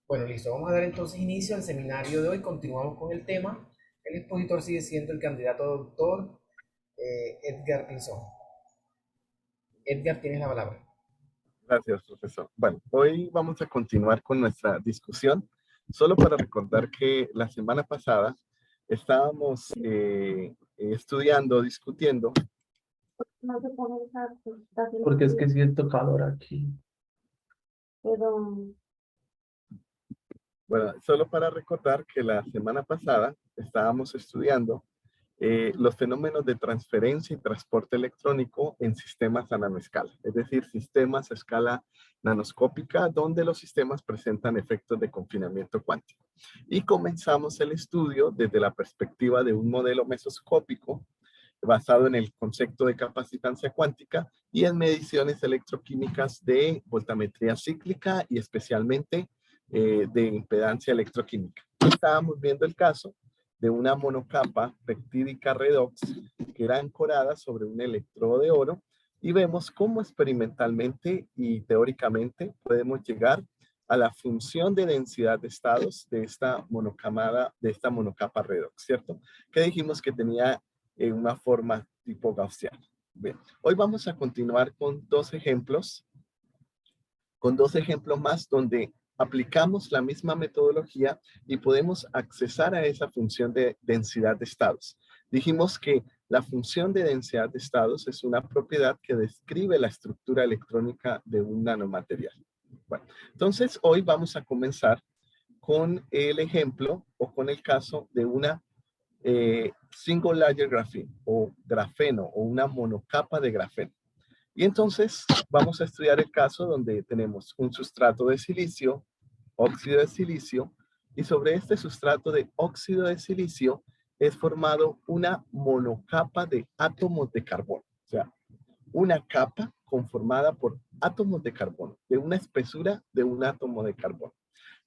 Bueno, listo. Vamos a dar entonces inicio al seminario de hoy. Continuamos con el tema. El expositor sigue siendo el candidato doctor Edgar Pinzón. Edgar, tienes la palabra. Gracias, profesor. Bueno, hoy vamos a continuar con nuestra discusión. Solo para recordar que la semana pasada estábamos estudiando, discutiendo. No se pone el saco, está haciendo porque es que siento calor aquí. Pero Bueno, solo para recordar que la semana pasada estábamos estudiando los fenómenos de transferencia y transporte electrónico en sistemas a nanoescala, es decir, sistemas a escala nanoscópica donde los sistemas presentan efectos de confinamiento cuántico. Y comenzamos el estudio desde la perspectiva de un modelo mesoscópico basado en el concepto de capacitancia cuántica y en mediciones electroquímicas de voltametría cíclica y especialmente de impedancia electroquímica. Estábamos viendo el caso de una monocapa peptídica redox que era ancorada sobre un electrodo de oro y vemos cómo experimentalmente y teóricamente podemos llegar a la función de densidad de estados de esta monocapa redox, ¿cierto? Que dijimos que tenía una forma tipo gaussiana. Bien, hoy vamos a continuar con dos ejemplos más donde aplicamos la misma metodología y podemos accesar a esa función de densidad de estados. Dijimos que la función de densidad de estados es una propiedad que describe la estructura electrónica de un nanomaterial. Bueno, entonces hoy vamos a comenzar con el ejemplo o con el caso de una single layer graphene o grafeno o una monocapa de grafeno. Y entonces vamos a estudiar el caso donde tenemos un sustrato de silicio, óxido de silicio, y sobre este sustrato de óxido de silicio es formado una monocapa de átomos de carbono. O sea, una capa conformada por átomos de carbono, de una espesura de un átomo de carbono.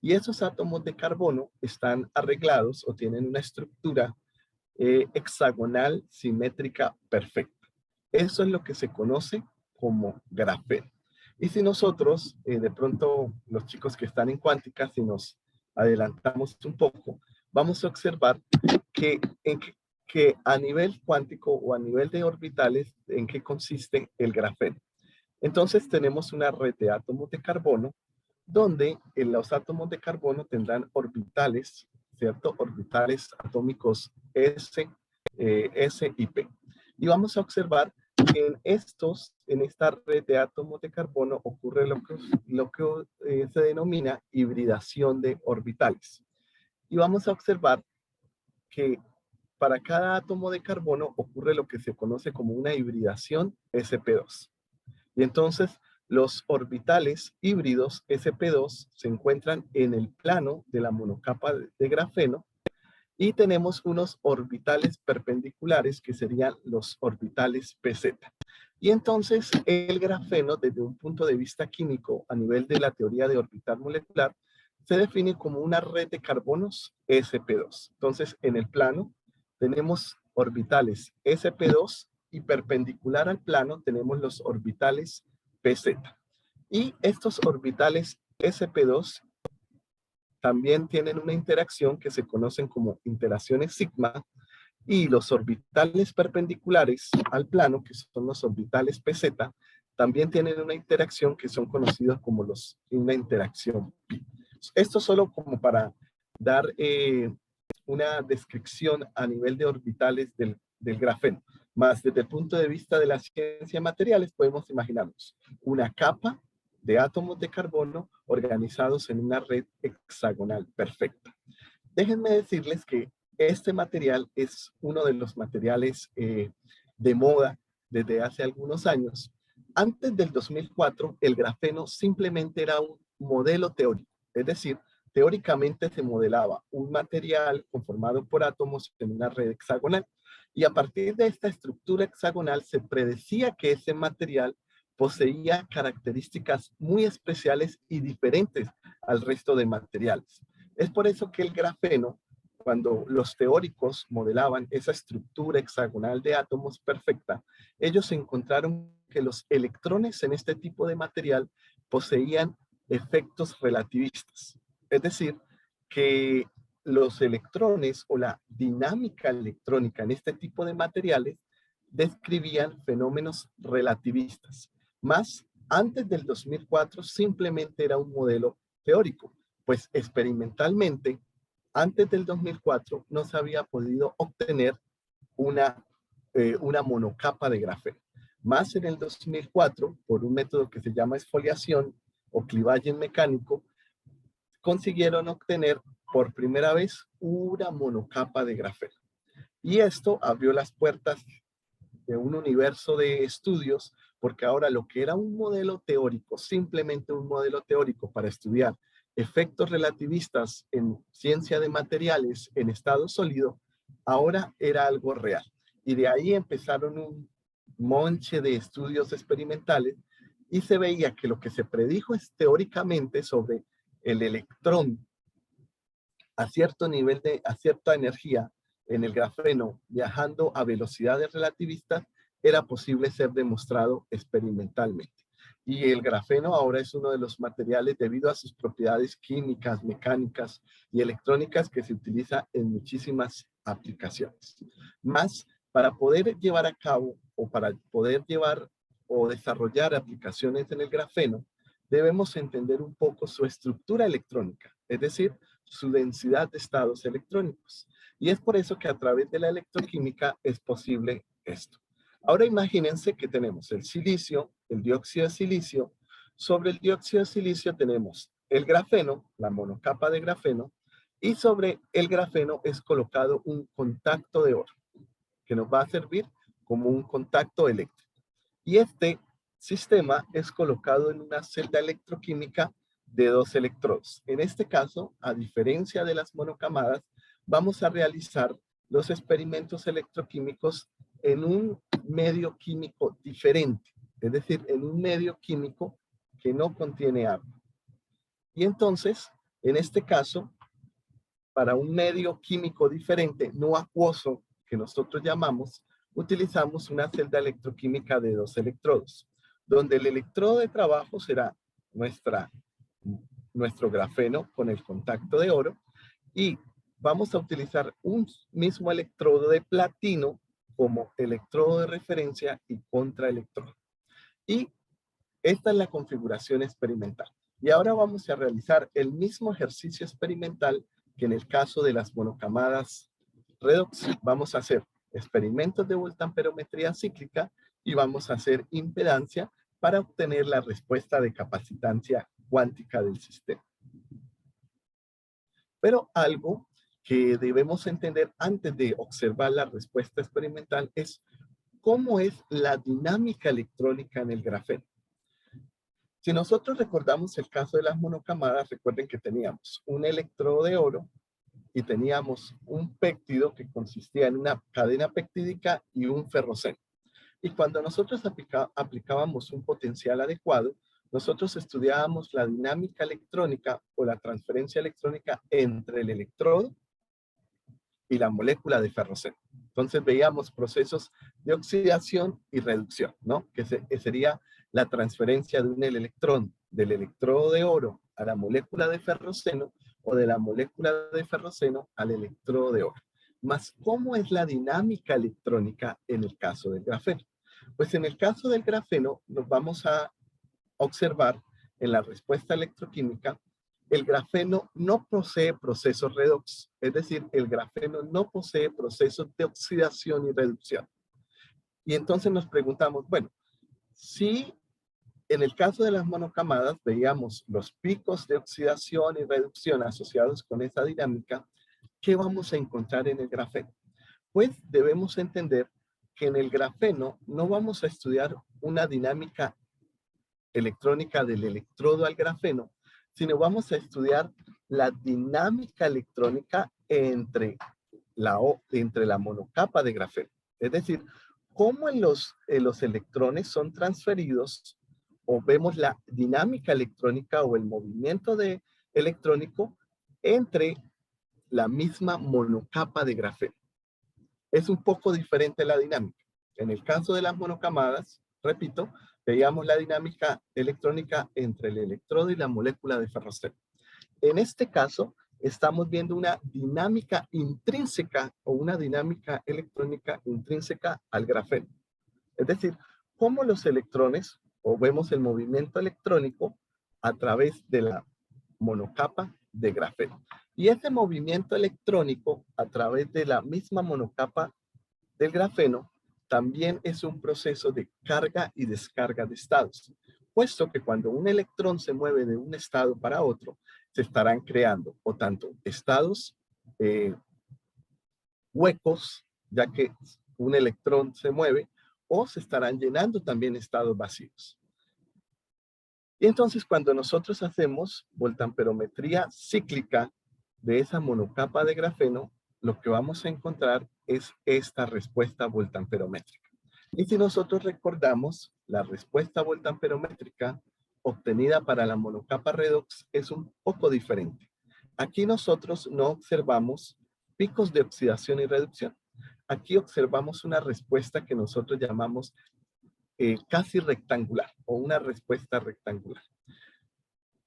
Y esos átomos de carbono están arreglados o tienen una estructura hexagonal simétrica perfecta. Eso es lo que se conoce como grafeno. Y si nosotros, de pronto, los chicos que están en cuántica, si nos adelantamos un poco, vamos a observar que, que a nivel cuántico o a nivel de orbitales, ¿en qué consiste el grafeno? Entonces tenemos una red de átomos de carbono donde los átomos de carbono tendrán orbitales, ¿cierto? Orbitales atómicos S y P. Y vamos a observar que en esta red de átomos de carbono ocurre lo que se denomina hibridación de orbitales. Y vamos a observar que para cada átomo de carbono ocurre lo que se conoce como una hibridación sp2. Y entonces los orbitales híbridos sp2 se encuentran en el plano de la monocapa de grafeno y tenemos unos orbitales perpendiculares que serían los orbitales pz. Y entonces el grafeno, desde un punto de vista químico, a nivel de la teoría de orbital molecular, se define como una red de carbonos sp2. Entonces, en el plano tenemos orbitales sp2 y perpendicular al plano tenemos los orbitales pz. Y estos orbitales sp2 también tienen una interacción que se conocen como interacciones sigma, y los orbitales perpendiculares al plano, que son los orbitales pz, también tienen una interacción que son conocidos como una interacción pi. Esto solo como para dar una descripción a nivel de orbitales del grafeno. Más desde el punto de vista de la ciencia de materiales, podemos imaginarnos una capa de átomos de carbono organizados en una red hexagonal perfecta. Déjenme decirles que este material es uno de los materiales de moda desde hace algunos años. Antes del 2004, el grafeno simplemente era un modelo teórico, es decir, teóricamente se modelaba un material conformado por átomos en una red hexagonal y a partir de esta estructura hexagonal se predecía que ese material poseía características muy especiales y diferentes al resto de materiales. Es por eso que el grafeno, cuando los teóricos modelaban esa estructura hexagonal de átomos perfecta, ellos encontraron que los electrones en este tipo de material poseían efectos relativistas. Es decir, que los electrones o la dinámica electrónica en este tipo de materiales describían fenómenos relativistas. Más antes del 2004 simplemente era un modelo teórico, pues experimentalmente antes del 2004 no se había podido obtener una monocapa de grafeno. Más en el 2004, por un método que se llama exfoliación o clivaje mecánico, consiguieron obtener por primera vez una monocapa de grafeno. Y esto abrió las puertas de un universo de estudios, porque ahora lo que era un modelo teórico, simplemente un modelo teórico para estudiar efectos relativistas en ciencia de materiales en estado sólido, ahora era algo real. Y de ahí empezaron un monche de estudios experimentales y se veía que lo que se predijo es teóricamente sobre el electrón a cierto nivel a cierta energía en el grafeno viajando a velocidades relativistas era posible ser demostrado experimentalmente. Y el grafeno ahora es uno de los materiales debido a sus propiedades químicas, mecánicas y electrónicas que se utiliza en muchísimas aplicaciones. Más para poder llevar a cabo o para poder llevar o desarrollar aplicaciones en el grafeno, debemos entender un poco su estructura electrónica, es decir, su densidad de estados electrónicos. Y es por eso que a través de la electroquímica es posible esto. Ahora imagínense que tenemos el silicio, el dióxido de silicio. Sobre el dióxido de silicio tenemos el grafeno, la monocapa de grafeno, y sobre el grafeno es colocado un contacto de oro, que nos va a servir como un contacto eléctrico. Y este sistema es colocado en una celda electroquímica de 2 electrodos. En este caso, a diferencia de las monocamadas, vamos a realizar los experimentos electroquímicos en un medio químico diferente, es decir, en un medio químico que no contiene agua. Y entonces, en este caso, para un medio químico diferente, no acuoso, que nosotros llamamos, utilizamos una celda electroquímica de 2 electrodos, donde el electrodo de trabajo será nuestro grafeno con el contacto de oro y vamos a utilizar un mismo electrodo de platino como electrodo de referencia y contraelectrodo. Y esta es la configuración experimental. Y ahora vamos a realizar el mismo ejercicio experimental que en el caso de las monocamadas redox. Vamos a hacer experimentos de voltamperometría cíclica y vamos a hacer impedancia para obtener la respuesta de capacitancia cuántica del sistema. Pero algo que debemos entender antes de observar la respuesta experimental es cómo es la dinámica electrónica en el grafeno. Si nosotros recordamos el caso de las monocamadas, recuerden que teníamos un electrodo de oro y teníamos un péptido que consistía en una cadena peptídica y un ferroceno. Y cuando nosotros aplicábamos un potencial adecuado, nosotros estudiábamos la dinámica electrónica o la transferencia electrónica entre el electrodo y la molécula de ferroceno. Entonces veíamos procesos de oxidación y reducción, ¿no? Que sería la transferencia de un electrón del electrodo de oro a la molécula de ferroceno o de la molécula de ferroceno al electrodo de oro. Más, ¿cómo es la dinámica electrónica en el caso del grafeno? Pues en el caso del grafeno nos vamos a observar en la respuesta electroquímica. El grafeno no posee procesos redox, es decir, el grafeno no posee procesos de oxidación y reducción. Y entonces nos preguntamos, bueno, si en el caso de las monocamadas veíamos los picos de oxidación y reducción asociados con esa dinámica, ¿qué vamos a encontrar en el grafeno? Pues debemos entender que en el grafeno no vamos a estudiar una dinámica electrónica del electrodo al grafeno, sino vamos a estudiar la dinámica electrónica entre la monocapa de grafeno. Es decir, cómo en los electrones son transferidos o vemos la dinámica electrónica o el movimiento electrónico entre la misma monocapa de grafeno. Es un poco diferente la dinámica. En el caso de las monocamadas, repito, veíamos la dinámica electrónica entre el electrodo y la molécula de ferroceno. en este caso, estamos viendo una dinámica intrínseca o una dinámica electrónica intrínseca al grafeno. Es decir, cómo los electrones, o vemos el movimiento electrónico a través de la monocapa de grafeno. Y ese movimiento electrónico a través de la misma monocapa del grafeno también es un proceso de carga y descarga de estados, puesto que cuando un electrón se mueve de un estado para otro, se estarán creando o tanto estados huecos, ya que un electrón se mueve, o se estarán llenando también estados vacíos. Y entonces cuando nosotros hacemos voltamperometría cíclica de esa monocapa de grafeno, lo que vamos a encontrar es esta respuesta voltamperométrica. Y si nosotros recordamos, la respuesta voltamperométrica obtenida para la monocapa redox es un poco diferente. Aquí nosotros no observamos picos de oxidación y reducción. Aquí observamos una respuesta que nosotros llamamos casi rectangular o una respuesta rectangular.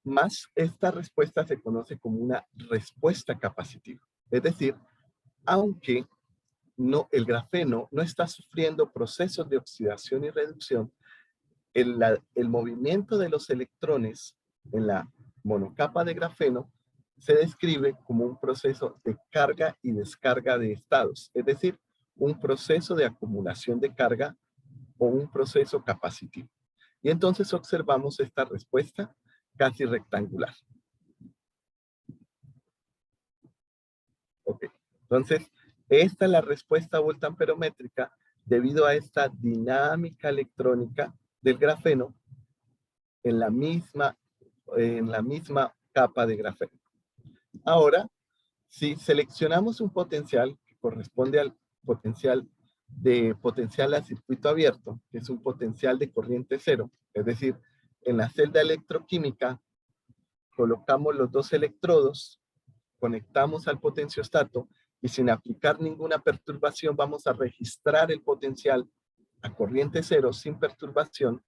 Más esta respuesta se conoce como una respuesta capacitiva. Es decir, aunque el grafeno no está sufriendo procesos de oxidación y reducción, el movimiento de los electrones en la monocapa de grafeno se describe como un proceso de carga y descarga de estados, es decir, un proceso de acumulación de carga o un proceso capacitivo. Y entonces observamos esta respuesta casi rectangular. Ok, entonces esta es la respuesta voltamperométrica debido a esta dinámica electrónica del grafeno en la misma capa de grafeno. Ahora, si seleccionamos un potencial que corresponde al potencial a circuito abierto, que es un potencial de corriente cero, es decir, en la celda electroquímica colocamos los dos electrodos, conectamos al potenciostato y sin aplicar ninguna perturbación vamos a registrar el potencial a corriente cero sin perturbación.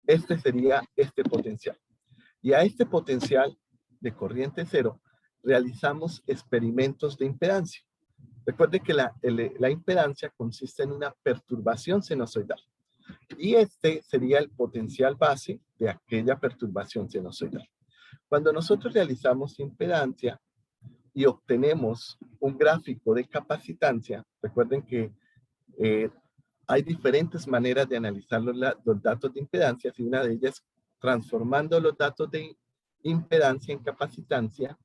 Este sería este potencial. Y a este potencial de corriente cero realizamos experimentos de impedancia. Recuerde que la impedancia consiste en una perturbación sinusoidal. Y este sería el potencial base de aquella perturbación sinusoidal. Cuando nosotros realizamos impedancia y obtenemos un gráfico de capacitancia, recuerden que hay diferentes maneras de analizar los datos de impedancia, y una de ellas transformando los datos de impedancia en capacitancia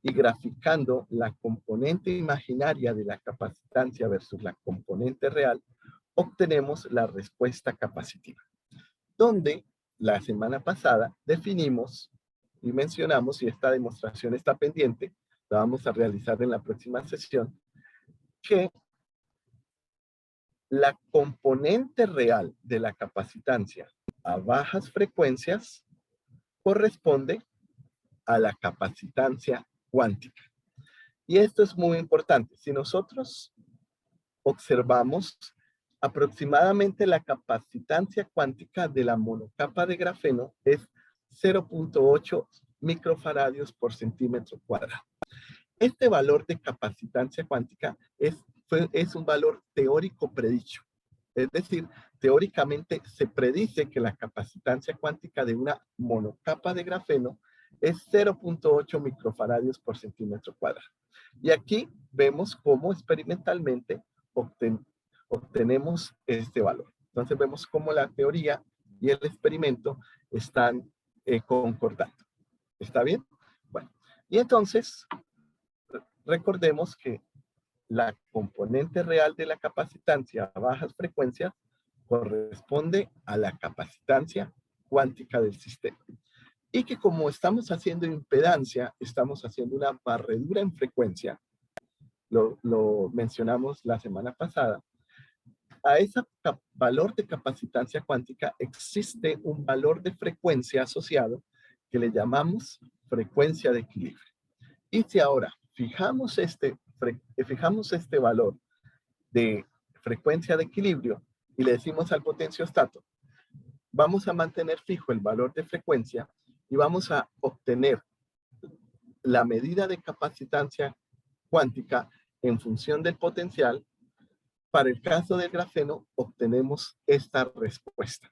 y graficando la componente imaginaria de la capacitancia versus la componente real, obtenemos la respuesta capacitiva, donde la semana pasada definimos y mencionamos, y esta demostración está pendiente, la vamos a realizar en la próxima sesión, que la componente real de la capacitancia a bajas frecuencias corresponde a la capacitancia cuántica. Y esto es muy importante. Si nosotros observamos aproximadamente la capacitancia cuántica de la monocapa de grafeno es 0.8 microfaradios por centímetro cuadrado. Este valor de capacitancia cuántica es un valor teórico predicho. Es decir, teóricamente se predice que la capacitancia cuántica de una monocapa de grafeno es 0.8 microfaradios por centímetro cuadrado. Y aquí vemos cómo experimentalmente obtenemos este valor. Entonces vemos cómo la teoría y el experimento están concordando. ¿Está bien? Bueno, y entonces recordemos que la componente real de la capacitancia a bajas frecuencias corresponde a la capacitancia cuántica del sistema. Y que como estamos haciendo impedancia, estamos haciendo una barredura en frecuencia, lo mencionamos la semana pasada, a ese valor de capacitancia cuántica existe un valor de frecuencia asociado que le llamamos frecuencia de equilibrio. Y si ahora fijamos este valor de frecuencia de equilibrio y le decimos al potenciostato, vamos a mantener fijo el valor de frecuencia y vamos a obtener la medida de capacitancia cuántica en función del potencial, para el caso del grafeno obtenemos esta respuesta,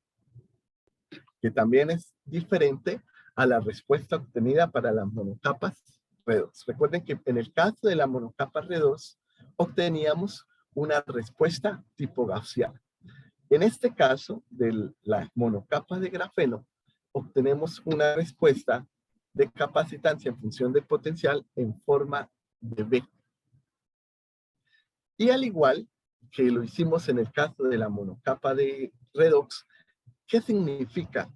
que también es diferente a la respuesta obtenida para las monocapas redox. Recuerden que en el caso de la monocapa redox obteníamos una respuesta tipo gaussiana. En este caso de la monocapa de grafeno obtenemos una respuesta de capacitancia en función del potencial en forma de B. Y al igual que lo hicimos en el caso de la monocapa de redox, ¿qué significa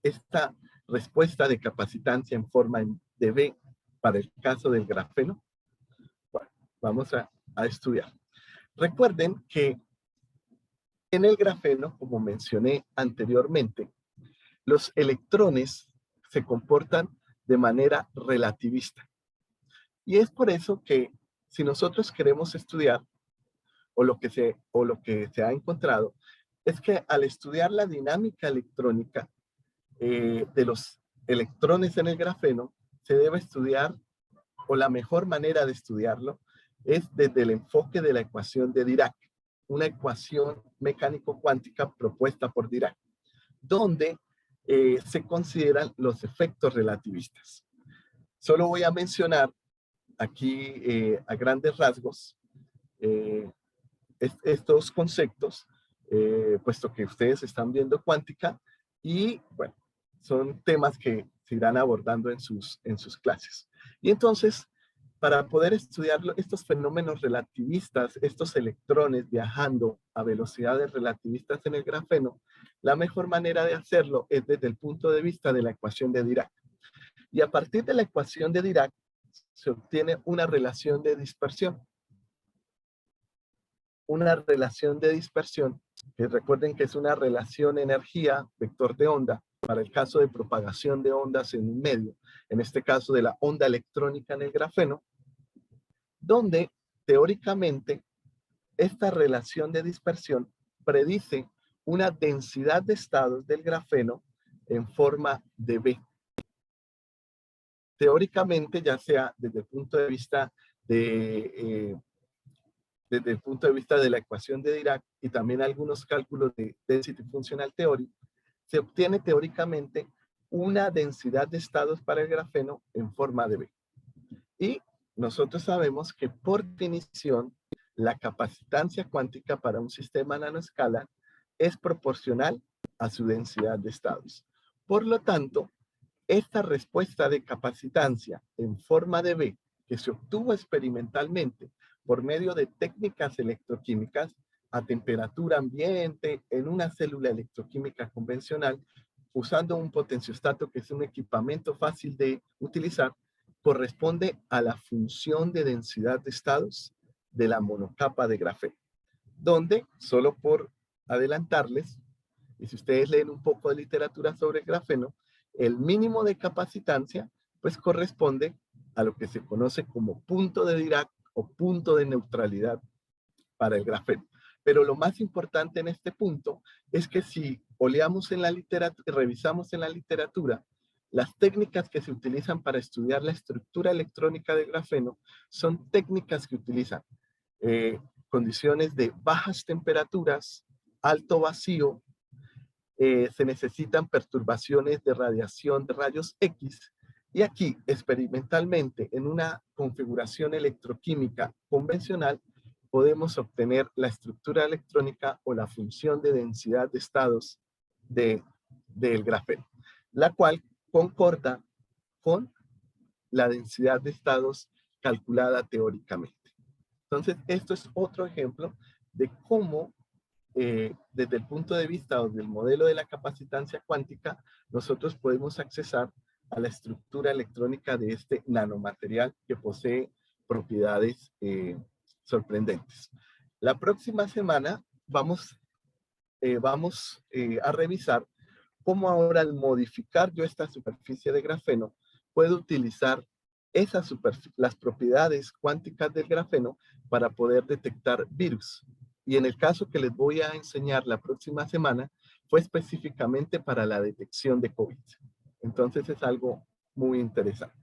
esta respuesta de capacitancia en forma de B para el caso del grafeno? Bueno, vamos a estudiar. Recuerden que en el grafeno, como mencioné anteriormente, los electrones se comportan de manera relativista. Y es por eso que si nosotros queremos estudiar, o lo que se ha encontrado, es que al estudiar la dinámica electrónica de los electrones en el grafeno, se debe estudiar, o la mejor manera de estudiarlo, es desde el enfoque de la ecuación de Dirac, una ecuación mecánico-cuántica propuesta por Dirac, donde se consideran los efectos relativistas. Solo voy a mencionar aquí a grandes rasgos estos conceptos, puesto que ustedes están viendo cuántica y, bueno, son temas que se irán abordando en sus clases. Y entonces, para poder estudiar estos fenómenos relativistas, estos electrones viajando a velocidades relativistas en el grafeno, la mejor manera de hacerlo es desde el punto de vista de la ecuación de Dirac. Y a partir de la ecuación de Dirac, se obtiene una relación de dispersión. Una relación de dispersión, que recuerden que es una relación energía vector de onda, para el caso de propagación de ondas en un medio, en este caso de la onda electrónica en el grafeno, donde teóricamente esta relación de dispersión predice una densidad de estados del grafeno en forma de B. Teóricamente, ya sea desde el punto de vista de la ecuación de Dirac y también algunos cálculos de Density Functional Theory, se obtiene teóricamente una densidad de estados para el grafeno en forma de B. Y nosotros sabemos que por definición la capacitancia cuántica para un sistema nanoescala es proporcional a su densidad de estados. Por lo tanto, esta respuesta de capacitancia en forma de B que se obtuvo experimentalmente por medio de técnicas electroquímicas a temperatura ambiente en una célula electroquímica convencional, usando un potenciostato que es un equipamiento fácil de utilizar, corresponde a la función de densidad de estados de la monocapa de grafeno, donde, solo por adelantarles, y si ustedes leen un poco de literatura sobre el grafeno, el mínimo de capacitancia pues corresponde a lo que se conoce como punto de Dirac o punto de neutralidad para el grafeno. Pero lo más importante en este punto es que si oleamos en la literatura, revisamos en la literatura, las técnicas que se utilizan para estudiar la estructura electrónica del grafeno son técnicas que utilizan condiciones de bajas temperaturas, alto vacío, se necesitan perturbaciones de radiación de rayos X, y aquí experimentalmente en una configuración electroquímica convencional podemos obtener la estructura electrónica o la función de densidad de estados del grafeno, la cual concorda con la densidad de estados calculada teóricamente. Entonces, esto es otro ejemplo de cómo desde el punto de vista o del modelo de la capacitancia cuántica, nosotros podemos accesar a la estructura electrónica de este nanomaterial que posee propiedades sorprendentes. La próxima semana vamos a revisar cómo ahora al modificar yo esta superficie de grafeno, puedo utilizar las propiedades cuánticas del grafeno para poder detectar virus. Y en el caso que les voy a enseñar la próxima semana, fue específicamente para la detección de COVID. Entonces es algo muy interesante.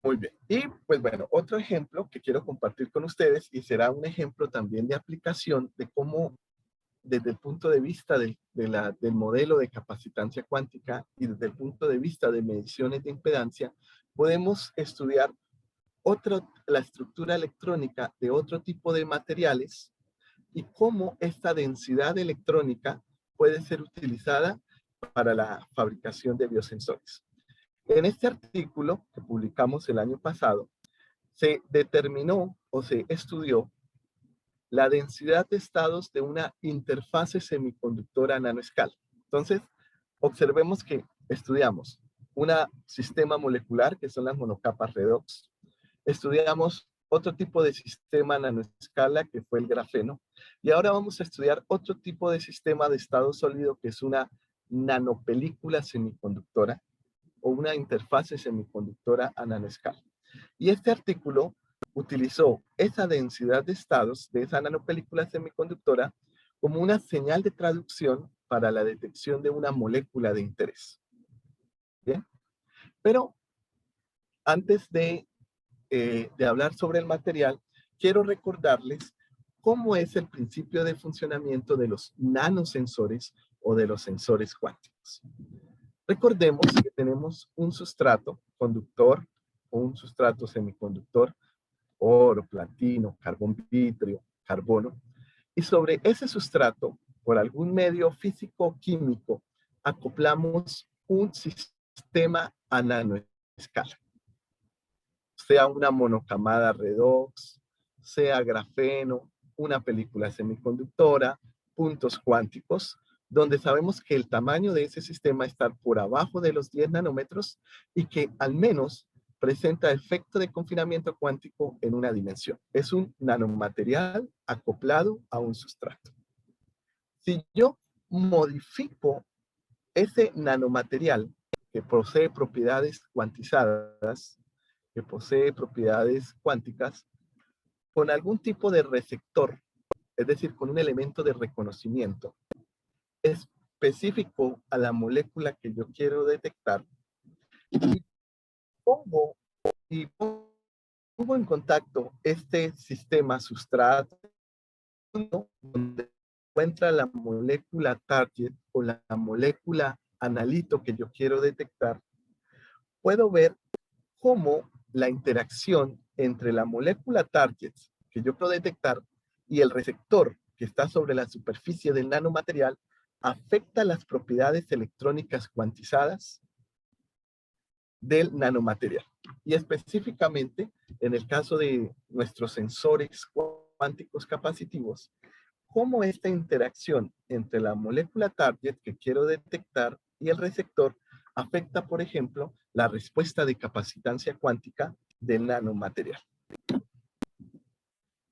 Muy bien. Y pues bueno, otro ejemplo que quiero compartir con ustedes y será un ejemplo también de aplicación de cómo desde el punto de vista del modelo de capacitancia cuántica y desde el punto de vista de mediciones de impedancia, podemos estudiar la estructura electrónica de otro tipo de materiales y cómo esta densidad electrónica puede ser utilizada para la fabricación de biosensores. En este artículo que publicamos el año pasado, se determinó o se estudió la densidad de estados de una interfase semiconductora a nanoescala. Entonces, observemos que estudiamos un sistema molecular, que son las monocapas redox. Estudiamos otro tipo de sistema a nanoescala, que fue el grafeno. Y ahora vamos a estudiar otro tipo de sistema de estado sólido, que es una nanopelícula semiconductora o una interfase semiconductora a nanoescala. Y este artículo utilizó esa densidad de estados de esa nanopelícula semiconductora como una señal de traducción para la detección de una molécula de interés. ¿Bien? Pero antes de hablar sobre el material, quiero recordarles cómo es el principio de funcionamiento de los nanosensores o de los sensores cuánticos. Recordemos que tenemos un sustrato conductor o un sustrato semiconductor, oro, platino, carbón vitrio, carbono, y sobre ese sustrato, por algún medio físico-químico, acoplamos un sistema a nanoescala, sea una monocamada redox, sea grafeno, una película semiconductora, puntos cuánticos, donde sabemos que el tamaño de ese sistema está por abajo de los 10 nanómetros y que al menos presenta efecto de confinamiento cuántico en una dimensión. Es un nanomaterial acoplado a un sustrato. Si yo modifico ese nanomaterial que posee propiedades cuantizadas, que posee propiedades cuánticas, con algún tipo de receptor, es decir, con un elemento de reconocimiento específico a la molécula que yo quiero detectar, y pongo en contacto este sistema sustrato donde encuentra la molécula target o la molécula analito que yo quiero detectar, puedo ver cómo la interacción entre la molécula target que yo puedo detectar y el receptor que está sobre la superficie del nanomaterial afecta las propiedades electrónicas cuantizadas del nanomaterial. Y específicamente, en el caso de nuestros sensores cuánticos capacitivos, cómo esta interacción entre la molécula target que quiero detectar y el receptor afecta, por ejemplo, la respuesta de capacitancia cuántica del nanomaterial.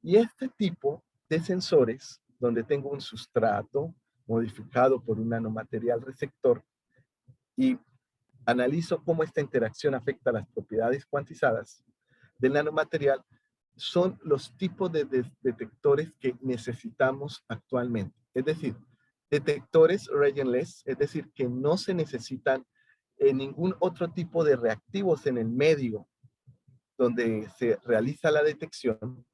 Y este tipo de sensores, donde tengo un sustrato modificado por un nanomaterial receptor y analizo cómo esta interacción afecta las propiedades cuantizadas del nanomaterial, son los tipos de detectores que necesitamos actualmente. Es decir, detectores regionless, es decir, que no se necesitan ningún otro tipo de reactivos en el medio donde se realiza la detección.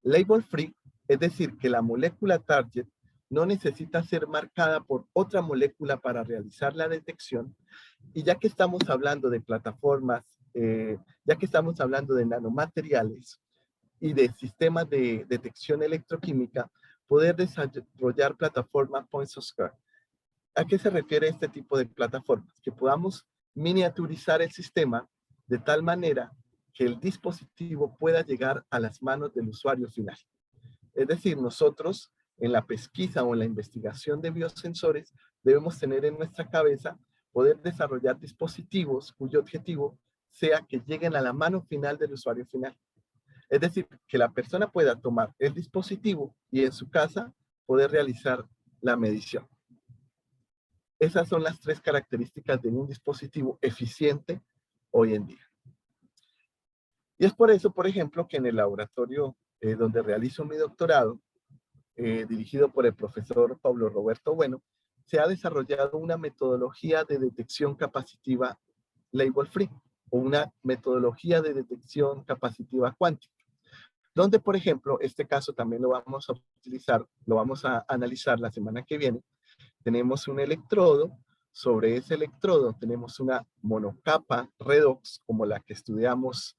Label free, es decir, que la molécula target no necesita ser marcada por otra molécula para realizar la detección. Y ya que estamos hablando de plataformas, ya que estamos hablando de nanomateriales y de sistemas de detección electroquímica, poder desarrollar plataformas Points of Square. ¿A qué se refiere este tipo de plataformas? Que podamos miniaturizar el sistema de tal manera que el dispositivo pueda llegar a las manos del usuario final. Es decir, nosotros en la pesquisa o en la investigación de biosensores debemos tener en nuestra cabeza poder desarrollar dispositivos cuyo objetivo sea que lleguen a la mano final del usuario final. Es decir, que la persona pueda tomar el dispositivo y en su casa poder realizar la medición. Esas son las tres características de un dispositivo eficiente hoy en día. Y es por eso, por ejemplo, que en el laboratorio donde realizo mi doctorado, dirigido por el profesor Pablo Roberto Bueno, se ha desarrollado una metodología de detección capacitiva label free. o una metodología de detección capacitiva cuántica, donde, por ejemplo, este caso también lo vamos a utilizar, lo vamos a analizar la semana que viene. Tenemos un electrodo, sobre ese electrodo tenemos una monocapa redox, como la que estudiamos,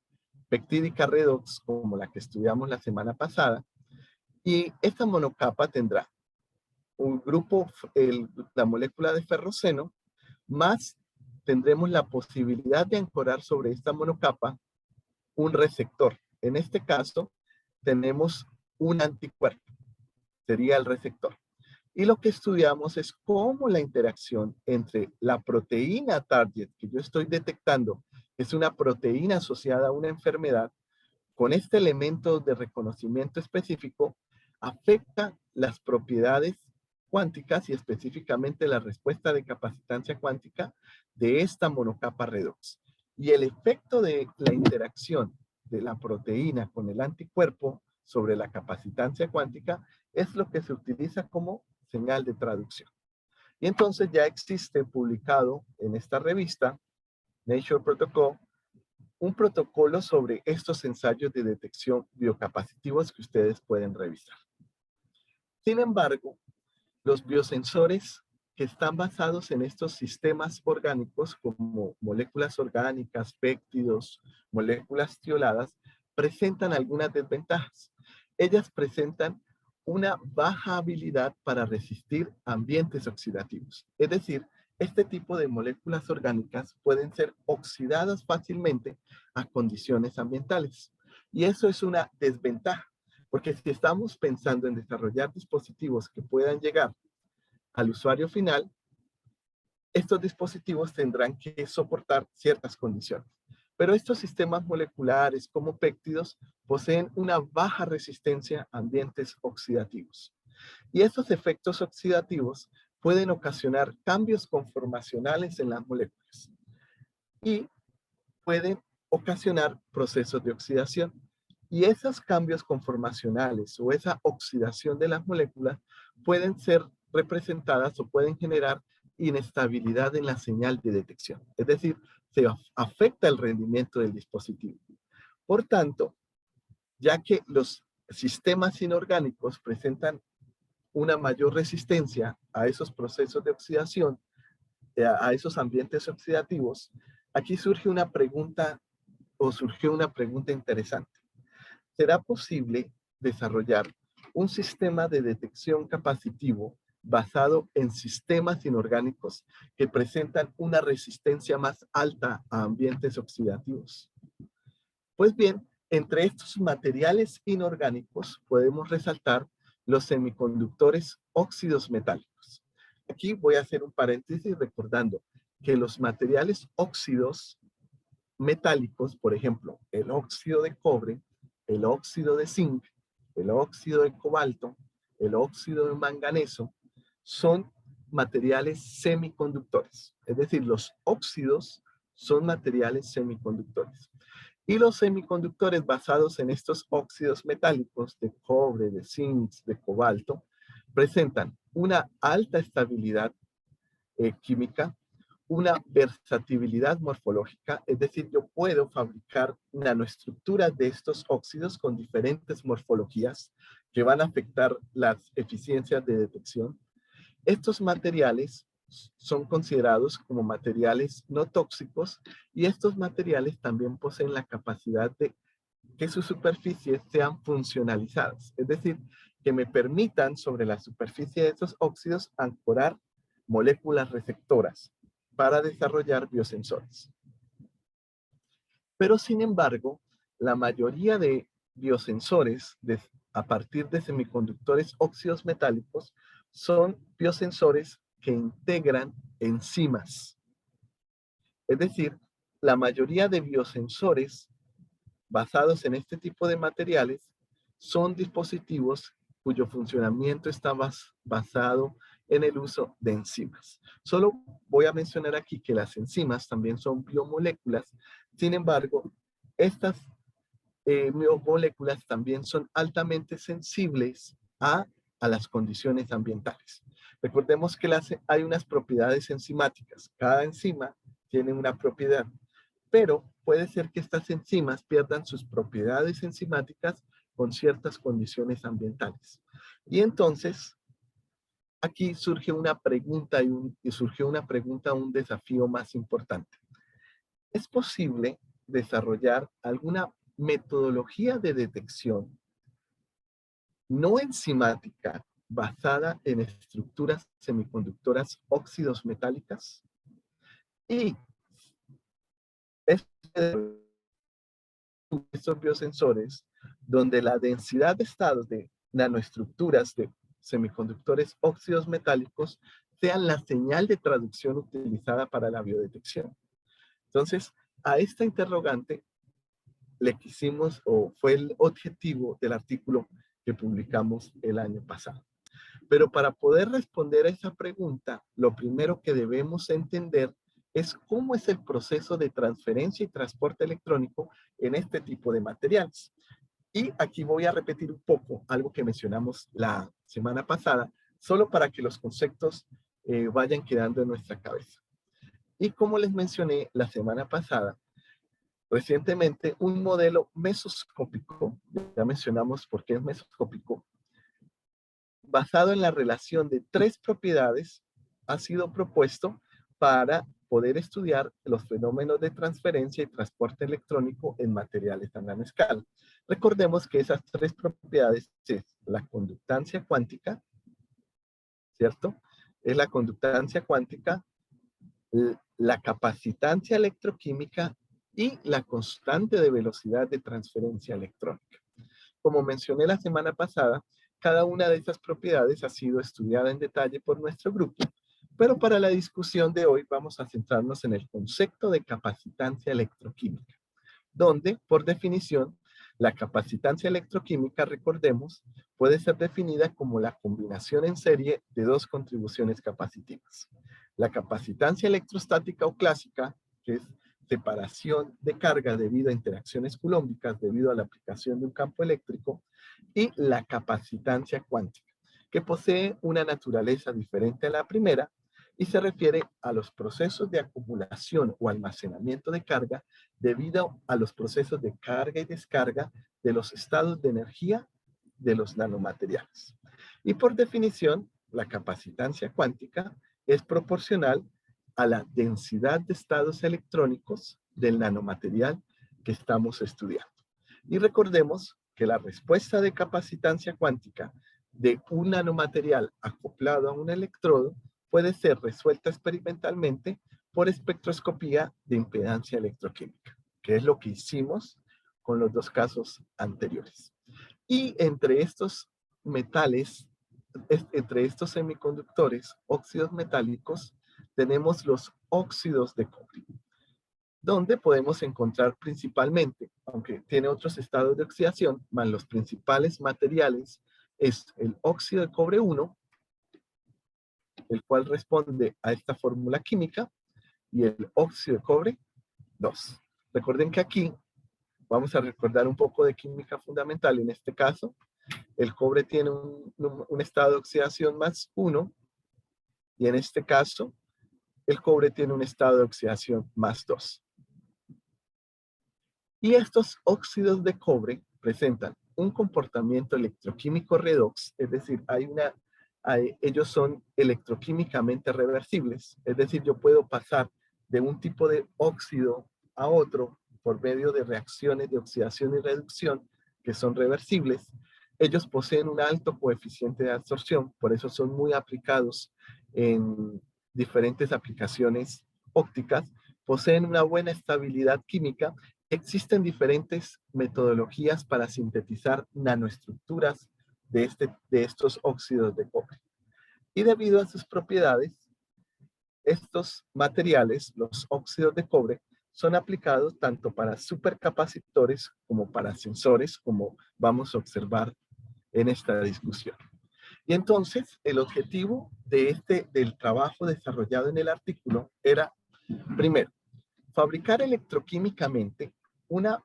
peptídica redox, como la que estudiamos la semana pasada, y esta monocapa tendrá un grupo, la molécula de ferroceno, más tendremos la posibilidad de ancorar sobre esta monocapa un receptor. En este caso, tenemos un anticuerpo, sería el receptor. Y lo que estudiamos es cómo la interacción entre la proteína target que yo estoy detectando, es una proteína asociada a una enfermedad, con este elemento de reconocimiento específico, afecta las propiedades cuánticas y específicamente la respuesta de capacitancia cuántica de esta monocapa redox. Y el efecto de la interacción de la proteína con el anticuerpo sobre la capacitancia cuántica es lo que se utiliza como señal de traducción. Y entonces ya existe publicado en esta revista, Nature Protocol, un protocolo sobre estos ensayos de detección biocapacitivos que ustedes pueden revisar. Sin embargo, los biosensores que están basados en estos sistemas orgánicos como moléculas orgánicas, péptidos, moléculas tioladas, presentan algunas desventajas. Ellas presentan una baja habilidad para resistir ambientes oxidativos. Es decir, este tipo de moléculas orgánicas pueden ser oxidadas fácilmente a condiciones ambientales. Y eso es una desventaja, porque si estamos pensando en desarrollar dispositivos que puedan llegar al usuario final, estos dispositivos tendrán que soportar ciertas condiciones. Pero estos sistemas moleculares como péptidos poseen una baja resistencia a ambientes oxidativos. Y estos efectos oxidativos pueden ocasionar cambios conformacionales en las moléculas y pueden ocasionar procesos de oxidación. Y esos cambios conformacionales o esa oxidación de las moléculas pueden ser representadas o pueden generar inestabilidad en la señal de detección. Es decir, se afecta el rendimiento del dispositivo. Por tanto, ya que los sistemas inorgánicos presentan una mayor resistencia a esos procesos de oxidación, a esos ambientes oxidativos, aquí surge una pregunta o surgió una pregunta interesante. ¿Será posible desarrollar un sistema de detección capacitivo basado en sistemas inorgánicos que presentan una resistencia más alta a ambientes oxidativos? Pues bien, entre estos materiales inorgánicos podemos resaltar los semiconductores óxidos metálicos. Aquí voy a hacer un paréntesis recordando que los materiales óxidos metálicos, por ejemplo, el óxido de cobre, el óxido de zinc, el óxido de cobalto, el óxido de manganeso, son materiales semiconductores. Es decir, los óxidos son materiales semiconductores. Y los semiconductores basados en estos óxidos metálicos de cobre, de zinc, de cobalto, presentan una alta estabilidad química, una versatilidad morfológica, es decir, yo puedo fabricar nanoestructuras de estos óxidos con diferentes morfologías que van a afectar las eficiencias de detección. Estos materiales son considerados como materiales no tóxicos y estos materiales también poseen la capacidad de que sus superficies sean funcionalizadas, es decir, que me permitan sobre la superficie de estos óxidos ancorar moléculas receptoras para desarrollar biosensores. Pero sin embargo, la mayoría de biosensores a partir de semiconductores óxidos metálicos son biosensores que integran enzimas. Es decir, la mayoría de biosensores basados en este tipo de materiales son dispositivos cuyo funcionamiento está basado en el uso de enzimas. Solo voy a mencionar aquí que las enzimas también son biomoléculas, sin embargo, estas biomoléculas también son altamente sensibles a las condiciones ambientales. Recordemos que hay unas propiedades enzimáticas. Cada enzima tiene una propiedad. pero puede ser que estas enzimas pierdan sus propiedades enzimáticas con ciertas condiciones ambientales. Y entonces, aquí surge una pregunta un desafío más importante. ¿Es posible desarrollar alguna metodología de detección no enzimática basada en estructuras semiconductoras óxidos metálicas? Y estos biosensores, donde la densidad de estados de nanoestructuras de semiconductores óxidos metálicos sean la señal de traducción utilizada para la biodetección. Entonces, a esta interrogante le quisimos, o fue el objetivo del artículo que publicamos el año pasado. Pero para poder responder a esa pregunta, lo primero que debemos entender es cómo es el proceso de transferencia y transporte electrónico en este tipo de materiales. Y aquí voy a repetir un poco algo que mencionamos la semana pasada, solo para que los conceptos vayan quedando en nuestra cabeza. Y como les mencioné la semana pasada, recientemente un modelo mesoscópico, ya mencionamos por qué es mesoscópico, basado en la relación de 3 propiedades, ha sido propuesto para poder estudiar los fenómenos de transferencia y transporte electrónico en materiales a gran escala. Recordemos que esas 3 propiedades es la conductancia cuántica, ¿cierto? Es la conductancia cuántica, la capacitancia electroquímica y la constante de velocidad de transferencia electrónica. Como mencioné la semana pasada, cada una de estas propiedades ha sido estudiada en detalle por nuestro grupo, pero para la discusión de hoy vamos a centrarnos en el concepto de capacitancia electroquímica, donde, por definición, la capacitancia electroquímica, recordemos, puede ser definida como la combinación en serie de 2 contribuciones capacitivas. La capacitancia electrostática o clásica, que es separación de carga debido a interacciones culómbicas debido a la aplicación de un campo eléctrico, y la capacitancia cuántica, que posee una naturaleza diferente a la primera y se refiere a los procesos de acumulación o almacenamiento de carga debido a los procesos de carga y descarga de los estados de energía de los nanomateriales. Y por definición, la capacitancia cuántica es proporcional a la densidad de estados electrónicos del nanomaterial que estamos estudiando. Y recordemos que la respuesta de capacitancia cuántica de un nanomaterial acoplado a un electrodo puede ser resuelta experimentalmente por espectroscopía de impedancia electroquímica, que es lo que hicimos con los 2 casos anteriores. Y entre estos metales, entre estos semiconductores óxidos metálicos, tenemos los óxidos de cobre, donde podemos encontrar principalmente, aunque tiene otros estados de oxidación, más los principales materiales es el óxido de cobre 1, el cual responde a esta fórmula química, y el óxido de cobre 2. Recuerden que aquí vamos a recordar un poco de química fundamental. En este caso, el cobre tiene un estado de oxidación más 1, y en este caso, el cobre tiene un estado de oxidación más 2. Y estos óxidos de cobre presentan un comportamiento electroquímico redox, es decir, ellos son electroquímicamente reversibles, es decir, yo puedo pasar de un tipo de óxido a otro por medio de reacciones de oxidación y reducción que son reversibles. Ellos poseen un alto coeficiente de absorción, por eso son muy aplicados en diferentes aplicaciones ópticas, poseen una buena estabilidad química. Existen diferentes metodologías para sintetizar nanoestructuras de estos óxidos de cobre. Y debido a sus propiedades, estos materiales, los óxidos de cobre, son aplicados tanto para supercapacitores como para sensores, como vamos a observar en esta discusión. Y entonces, el objetivo del trabajo desarrollado en el artículo era, primero, fabricar electroquímicamente una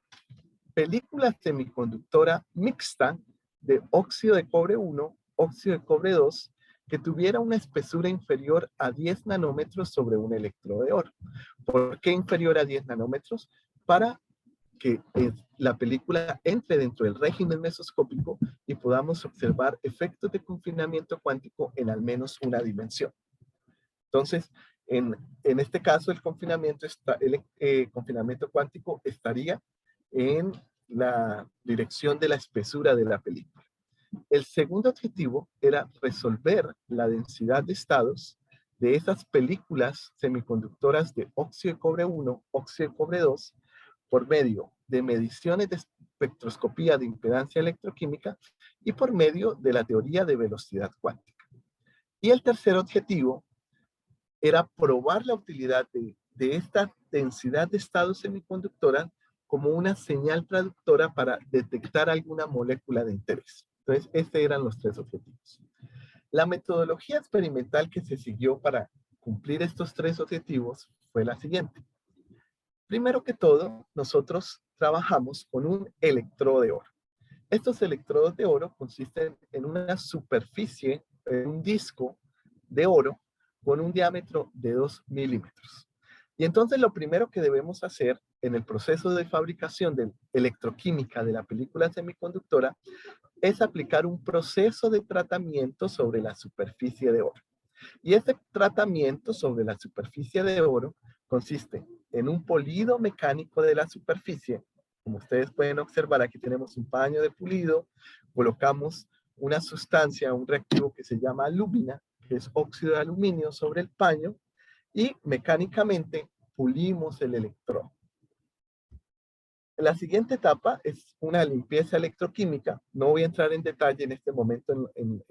película semiconductora mixta de óxido de cobre 1, óxido de cobre 2 que tuviera una espesura inferior a 10 nanómetros sobre un electrodo de oro. ¿Por qué inferior a 10 nanómetros? Para que la película entre dentro del régimen mesoscópico y podamos observar efectos de confinamiento cuántico en al menos una dimensión. Entonces, en este caso, el confinamiento cuántico estaría en la dirección de la espesura de la película. El segundo objetivo era resolver la densidad de estados de esas películas semiconductoras de óxido de cobre 1, óxido de cobre 2, por medio de mediciones de espectroscopía de impedancia electroquímica y por medio de la teoría de velocidad cuántica. Y el tercer objetivo era probar la utilidad de esta densidad de estados semiconductoras como una señal traductora para detectar alguna molécula de interés. Entonces, estos eran los tres objetivos. La metodología experimental que se siguió para cumplir estos tres objetivos fue la siguiente. Primero que todo, nosotros trabajamos con un electrodo de oro. Estos electrodos de oro consisten en una superficie, en un disco de oro con un diámetro de 2 milímetros. Y entonces lo primero que debemos hacer en el proceso de fabricación de electroquímica de la película semiconductora es aplicar un proceso de tratamiento sobre la superficie de oro. Y este tratamiento sobre la superficie de oro consiste en un polido mecánico de la superficie. Como ustedes pueden observar, aquí tenemos un paño de pulido, colocamos una sustancia, un reactivo que se llama alúmina, que es óxido de aluminio sobre el paño, y mecánicamente pulimos el electrodo. La siguiente etapa es una limpieza electroquímica. No voy a entrar en detalle en este momento en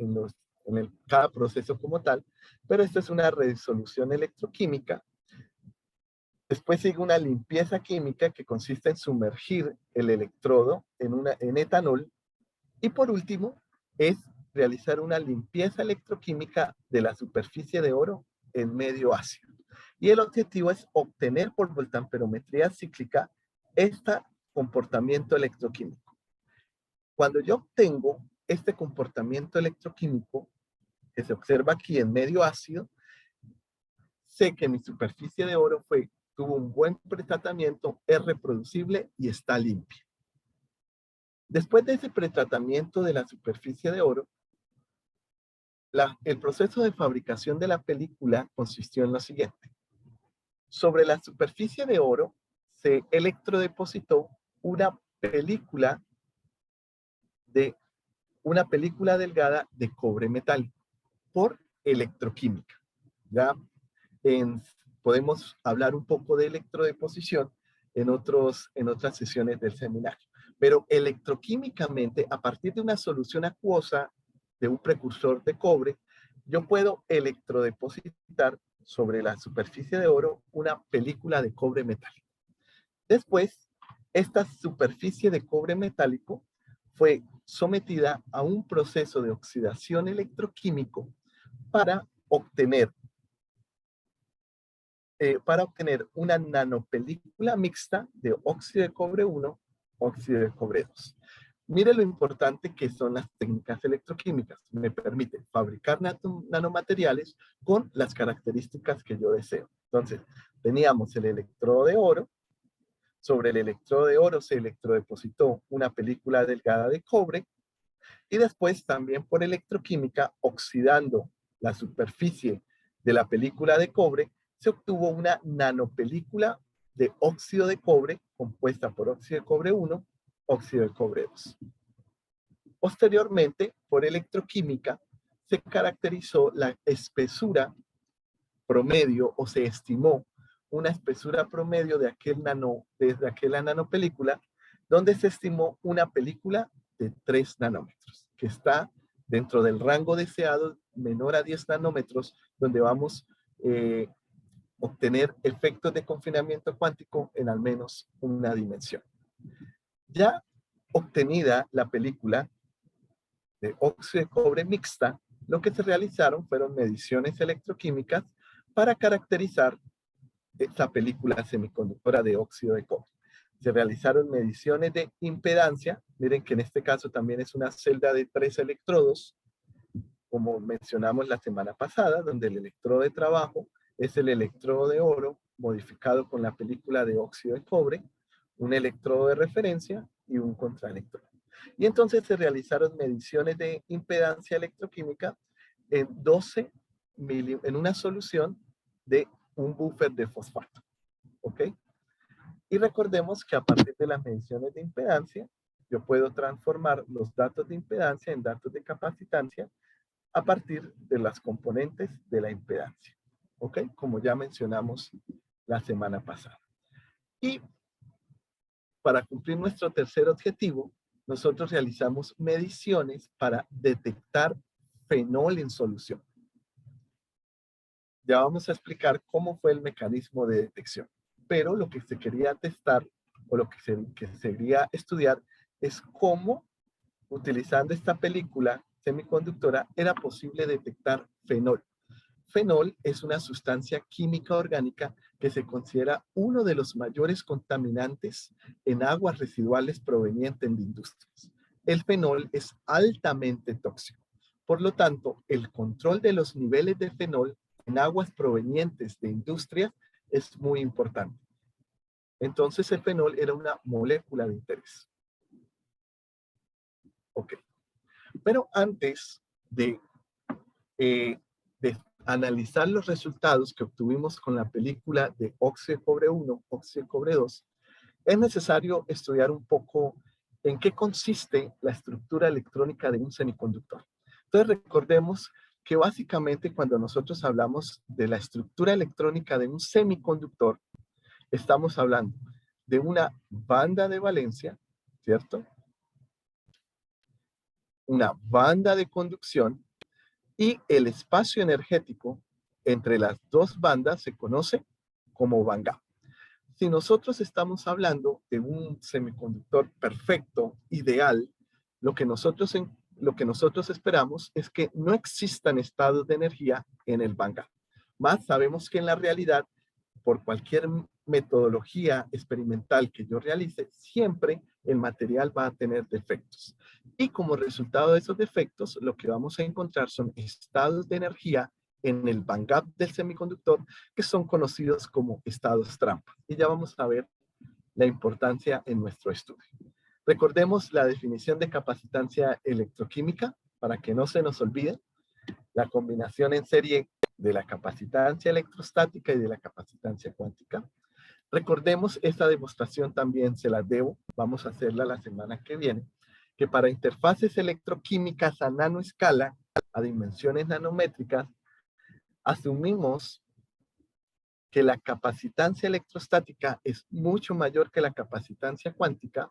cada proceso como tal, pero esto es una resolución electroquímica. Después sigue una limpieza química que consiste en sumergir el electrodo en etanol. Y por último, es realizar una limpieza electroquímica de la superficie de oro en medio ácido. Y el objetivo es obtener por voltamperometría cíclica este comportamiento electroquímico. Cuando yo obtengo este comportamiento electroquímico, que se observa aquí en medio ácido, sé que mi superficie de oro tuvo un buen pretratamiento, es reproducible y está limpia. Después de ese pretratamiento de la superficie de oro, el proceso de fabricación de la película consistió en lo siguiente. Sobre la superficie de oro se electrodepositó una película delgada de cobre metálico por electroquímica. ¿Ya? Podemos hablar un poco de electrodeposición en otras sesiones del seminario. Pero electroquímicamente, a partir de una solución acuosa de un precursor de cobre, yo puedo electrodepositar sobre la superficie de oro una película de cobre metálico. Después, esta superficie de cobre metálico fue sometida a un proceso de oxidación electroquímico para obtener una nanopelícula mixta de óxido de cobre 1, óxido de cobre 2. Mire lo importante que son las técnicas electroquímicas. Me permiten fabricar nanomateriales con las características que yo deseo. Entonces, teníamos el electrodo de oro. Sobre el electrodo de oro se electrodepositó una película delgada de cobre y después también por electroquímica, oxidando la superficie de la película de cobre, se obtuvo una nanopelícula de óxido de cobre compuesta por óxido de cobre 1, óxido de cobre 2. Posteriormente, por electroquímica, se caracterizó la espesura promedio o se estimó una espesura promedio de aquella nanopelícula, donde se estimó una película de 3 nanómetros, que está dentro del rango deseado menor a 10 nanómetros, donde vamos a obtener efectos de confinamiento cuántico en al menos una dimensión. Ya obtenida la película de óxido de cobre mixta, lo que se realizaron fueron mediciones electroquímicas para caracterizar esta película semiconductora de óxido de cobre. Se realizaron mediciones de impedancia. Miren que en este caso también es una celda de 3 electrodos. como mencionamos la semana pasada, donde el electrodo de trabajo es el electrodo de oro modificado con la película de óxido de cobre, un electrodo de referencia y un contraelectrodo. Y entonces se realizaron mediciones de impedancia electroquímica en 12 en una solución de un buffer de fosfato. ¿Ok? Y recordemos que a partir de las mediciones de impedancia, yo puedo transformar los datos de impedancia en datos de capacitancia a partir de las componentes de la impedancia. ¿Ok? Como ya mencionamos la semana pasada. Y para cumplir nuestro tercer objetivo, nosotros realizamos mediciones para detectar fenol en solución. Ya vamos a explicar cómo fue el mecanismo de detección. Pero lo que se quería testar o lo que se quería estudiar es cómo, utilizando esta película semiconductora, era posible detectar fenol. Fenol es una sustancia química orgánica que se considera uno de los mayores contaminantes en aguas residuales provenientes de industrias. El fenol es altamente tóxico. Por lo tanto, el control de los niveles de fenol en aguas provenientes de industrias es muy importante. Entonces, el fenol era una molécula de interés. Ok. Pero antes de analizar los resultados que obtuvimos con la película de óxido de cobre 1, óxido de cobre 2, es necesario estudiar un poco en qué consiste la estructura electrónica de un semiconductor. Entonces recordemos que básicamente cuando nosotros hablamos de la estructura electrónica de un semiconductor, estamos hablando de una banda de valencia, ¿cierto? Una banda de conducción y el espacio energético entre las dos bandas se conoce como band gap. Si nosotros estamos hablando de un semiconductor perfecto, ideal, lo que nosotros esperamos es que no existan estados de energía en el band gap. Más sabemos que en la realidad, por cualquier metodología experimental que yo realice, siempre el material va a tener defectos. Y como resultado de esos defectos, lo que vamos a encontrar son estados de energía en el band gap del semiconductor que son conocidos como estados trampa. Y ya vamos a ver la importancia en nuestro estudio. Recordemos la definición de capacitancia electroquímica para que no se nos olvide. La combinación en serie de la capacitancia electrostática y de la capacitancia cuántica. Recordemos, esta demostración también se la debo, vamos a hacerla la semana que viene, que para interfaces electroquímicas a nanoescala, a dimensiones nanométricas, asumimos que la capacitancia electrostática es mucho mayor que la capacitancia cuántica,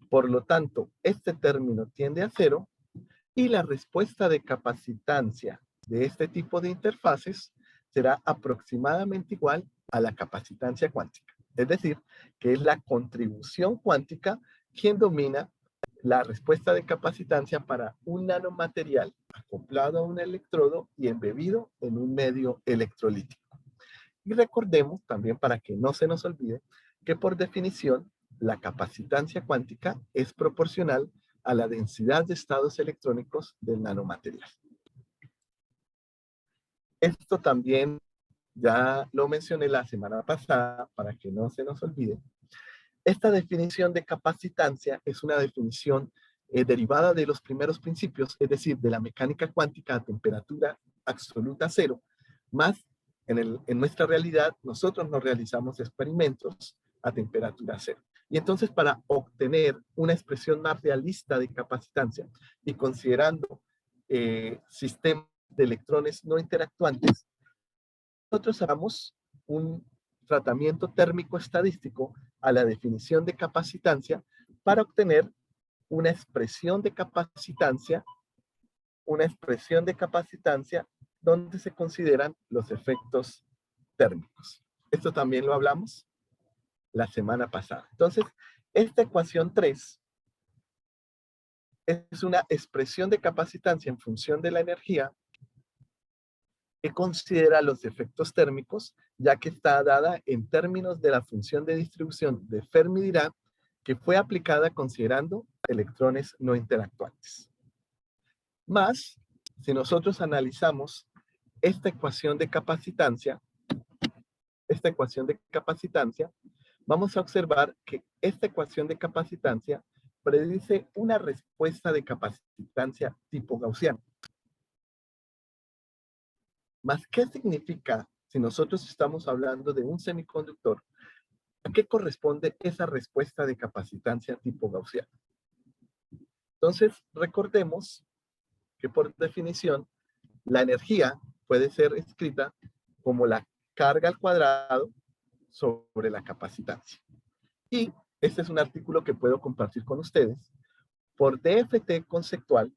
por lo tanto, este término tiende a cero y la respuesta de capacitancia de este tipo de interfaces será aproximadamente igual a la capacitancia cuántica. Es decir, que es la contribución cuántica quien domina la respuesta de capacitancia para un nanomaterial acoplado a un electrodo y embebido en un medio electrolítico. Y recordemos también, para que no se nos olvide, que por definición la capacitancia cuántica es proporcional a la densidad de estados electrónicos del nanomaterial. Esto también ya lo mencioné la semana pasada, para que no se nos olvide. Esta definición de capacitancia es una definición derivada de los primeros principios, es decir, de la mecánica cuántica a temperatura absoluta cero, más en nuestra realidad nosotros no realizamos experimentos a temperatura cero. Y entonces, para obtener una expresión más realista de capacitancia y considerando sistemas de electrones no interactuantes, nosotros hagamos un tratamiento térmico estadístico a la definición de capacitancia para obtener una expresión de capacitancia donde se consideran los efectos térmicos. Esto también lo hablamos la semana pasada. Entonces, esta ecuación 3 es una expresión de capacitancia en función de la energía que considera los efectos térmicos, ya que está dada en términos de la función de distribución de Fermi-Dirac, que fue aplicada considerando electrones no interactuantes. Más si nosotros analizamos esta ecuación de capacitancia, vamos a observar que esta ecuación de capacitancia predice una respuesta de capacitancia tipo gaussiana. ¿Más qué significa si nosotros estamos hablando de un semiconductor? ¿A qué corresponde esa respuesta de capacitancia tipo gaussiana? Entonces, recordemos que por definición, la energía puede ser escrita como la carga al cuadrado sobre la capacitancia. Y este es un artículo que puedo compartir con ustedes. Por DFT conceptual,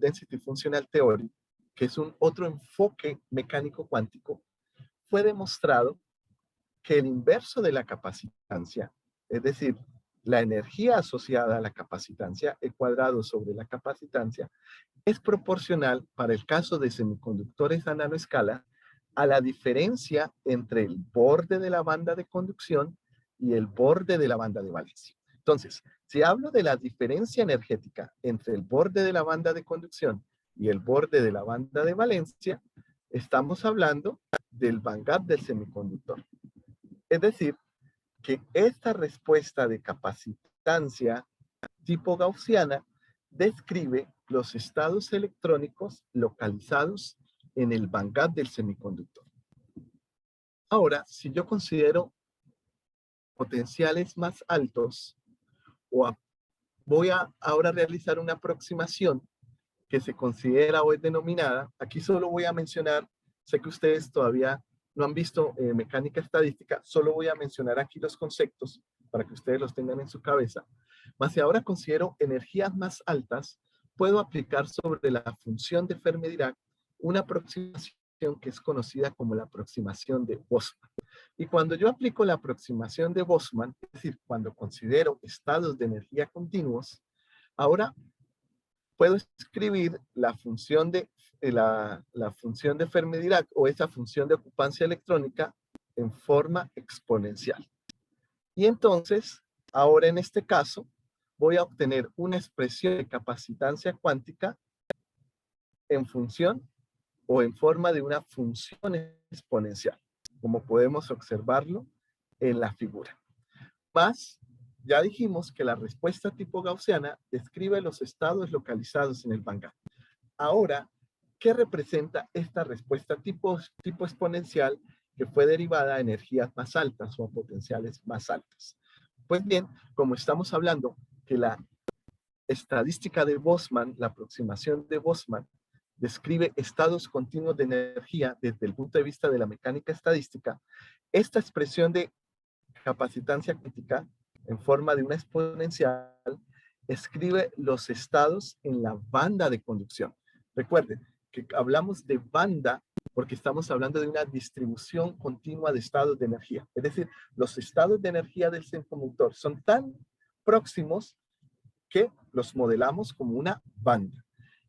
Density Functional Theory, que es un otro enfoque mecánico cuántico, fue demostrado que el inverso de la capacitancia, es decir, la energía asociada a la capacitancia, el cuadrado sobre la capacitancia, es proporcional para el caso de semiconductores a nanoescala a la diferencia entre el borde de la banda de conducción y el borde de la banda de valencia. Entonces, si hablo de la diferencia energética entre el borde de la banda de conducción y el borde de la banda de valencia, estamos hablando del bandgap del semiconductor. Es decir, que esta respuesta de capacitancia tipo gaussiana describe los estados electrónicos localizados en el bandgap del semiconductor. Ahora, si yo considero potenciales más altos, voy a ahora realizar una aproximación que se considera o es denominada, aquí solo voy a mencionar, sé que ustedes todavía no han visto mecánica estadística, solo voy a mencionar aquí los conceptos para que ustedes los tengan en su cabeza. Mas si ahora considero energías más altas, puedo aplicar sobre la función de Fermi-Dirac una aproximación que es conocida como la aproximación de Boltzmann. Y cuando yo aplico la aproximación de Boltzmann, es decir, cuando considero estados de energía continuos, ahora puedo escribir la función de Fermi-Dirac o esa función de ocupancia electrónica en forma exponencial. Y entonces, ahora en este caso, voy a obtener una expresión de capacitancia cuántica en función o en forma de una función exponencial, como podemos observarlo en la figura. Más, ya dijimos que la respuesta tipo gaussiana describe los estados localizados en el bandgap. Ahora, ¿qué representa esta respuesta tipo exponencial que fue derivada a energías más altas o a potenciales más altas? Pues bien, como estamos hablando que la estadística de Boltzmann, la aproximación de Boltzmann, describe estados continuos de energía desde el punto de vista de la mecánica estadística, esta expresión de capacitancia crítica en forma de una exponencial escribe los estados en la banda de conducción. Recuerden que hablamos de banda porque estamos hablando de una distribución continua de estados de energía. Es decir, los estados de energía del semiconductor son tan próximos que los modelamos como una banda.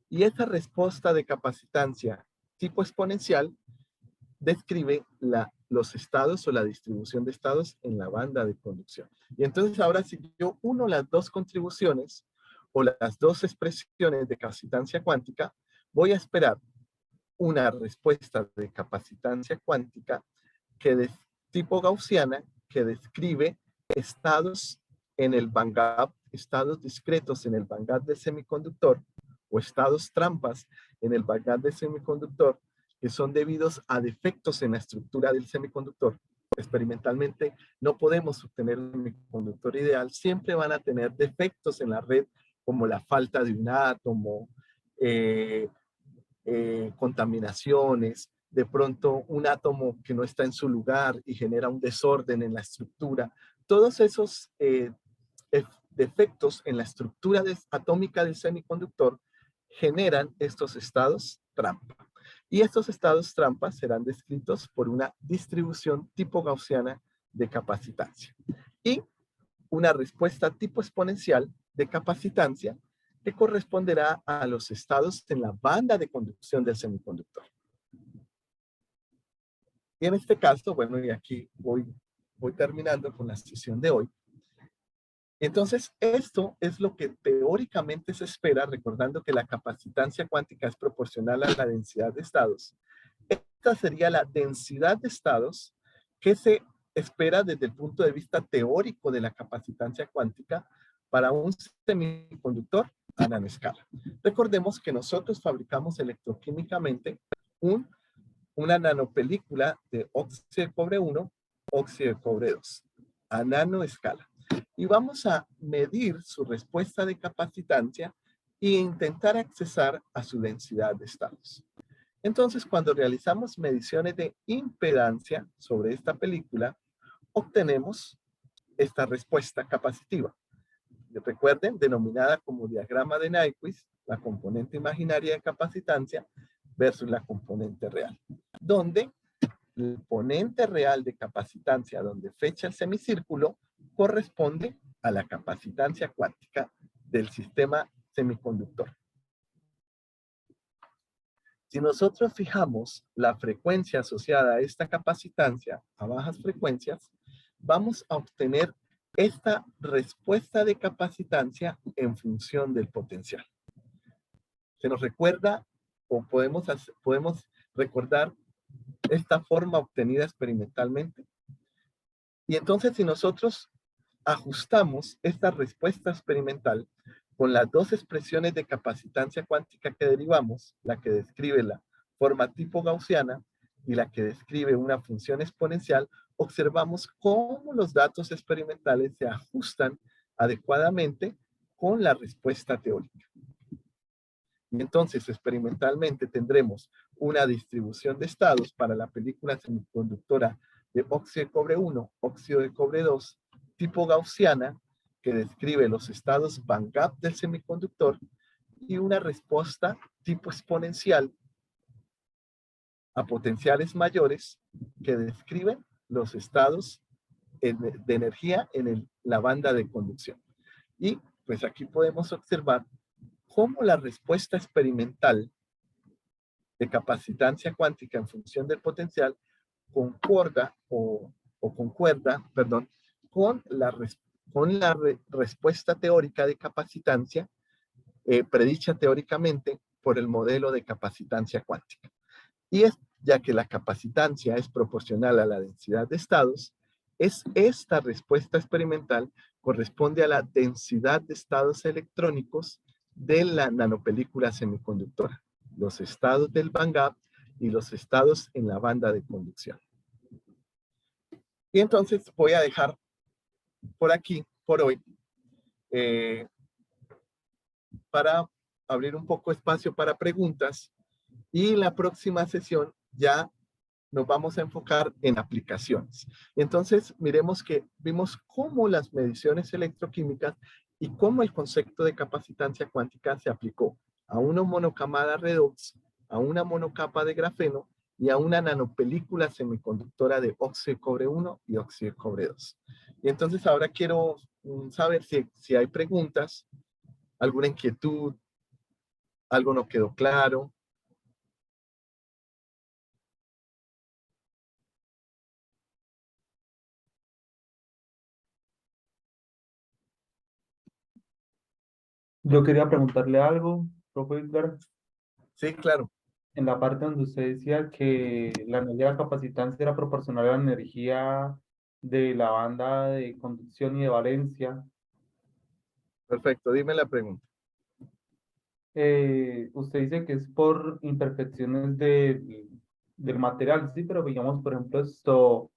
Y esta respuesta de capacitancia tipo exponencial describe los estados o la distribución de estados en la banda de conducción. Y entonces ahora si yo uno las dos contribuciones o las dos expresiones de capacitancia cuántica, voy a esperar una respuesta de capacitancia cuántica que de tipo gaussiana que describe estados en el bandgap, estados discretos en el bandgap del semiconductor o estados trampas en el bandgap del semiconductor que son debidos a defectos en la estructura del semiconductor. Experimentalmente no podemos obtener un semiconductor ideal, siempre van a tener defectos en la red como la falta de un átomo, contaminaciones, de pronto un átomo que no está en su lugar y genera un desorden en la estructura. Todos esos defectos en la estructura atómica del semiconductor generan estos estados trampa. Y estos estados trampa serán descritos por una distribución tipo gaussiana de capacitancia. Y una respuesta tipo exponencial de capacitancia que corresponderá a los estados en la banda de conducción del semiconductor. Y en este caso, bueno, y aquí voy terminando con la sesión de hoy. Entonces, esto es lo que teóricamente se espera, recordando que la capacitancia cuántica es proporcional a la densidad de estados. Esta sería la densidad de estados que se espera desde el punto de vista teórico de la capacitancia cuántica para un semiconductor a nanoescala. Recordemos que nosotros fabricamos electroquímicamente una nanopelícula de óxido de cobre 1, óxido de cobre 2, a nanoescala. Y vamos a medir su respuesta de capacitancia e intentar accesar a su densidad de estados. Entonces, cuando realizamos mediciones de impedancia sobre esta película, obtenemos esta respuesta capacitiva. Recuerden, denominada como diagrama de Nyquist, la componente imaginaria de capacitancia versus la componente real, donde el componente real de capacitancia, donde fecha el semicírculo, corresponde a la capacitancia cuántica del sistema semiconductor. Si nosotros fijamos la frecuencia asociada a esta capacitancia a bajas frecuencias, vamos a obtener esta respuesta de capacitancia en función del potencial. Se nos recuerda o podemos recordar esta forma obtenida experimentalmente. Y entonces, si nosotros ajustamos esta respuesta experimental con las dos expresiones de capacitancia cuántica que derivamos, la que describe la forma tipo gaussiana y la que describe una función exponencial, observamos cómo los datos experimentales se ajustan adecuadamente con la respuesta teórica. Y entonces, experimentalmente tendremos una distribución de estados para la película semiconductora de óxido de cobre 1, óxido de cobre 2, tipo gaussiana, que describe los estados band gap del semiconductor, y una respuesta tipo exponencial a potenciales mayores que describen los estados de energía en la banda de conducción. Y pues aquí podemos observar cómo la respuesta experimental de capacitancia cuántica en función del potencial concuerda con la respuesta teórica de capacitancia predicha teóricamente por el modelo de capacitancia cuántica. Y ya que la capacitancia es proporcional a la densidad de estados, esta respuesta experimental corresponde a la densidad de estados electrónicos de la nanopelícula semiconductora, los estados del band gap y los estados en la banda de conducción. Y entonces voy a dejar por aquí, por hoy, para abrir un poco espacio para preguntas, y en la próxima sesión ya nos vamos a enfocar en aplicaciones. Entonces, vimos cómo las mediciones electroquímicas y cómo el concepto de capacitancia cuántica se aplicó a una monocamada redox, a una monocapa de grafeno y a una nanopelícula semiconductora de óxido de cobre 1 y óxido de cobre 2. Y entonces ahora quiero saber si hay preguntas, alguna inquietud, algo no quedó claro. Yo quería preguntarle algo, profe Edgar, Sí, claro. en la parte donde usted decía que la energía capacitante era proporcional a la energía de la banda de conducción y de valencia. Perfecto, dime la pregunta. Usted dice que es por imperfecciones del material, sí, pero digamos, por ejemplo, esto,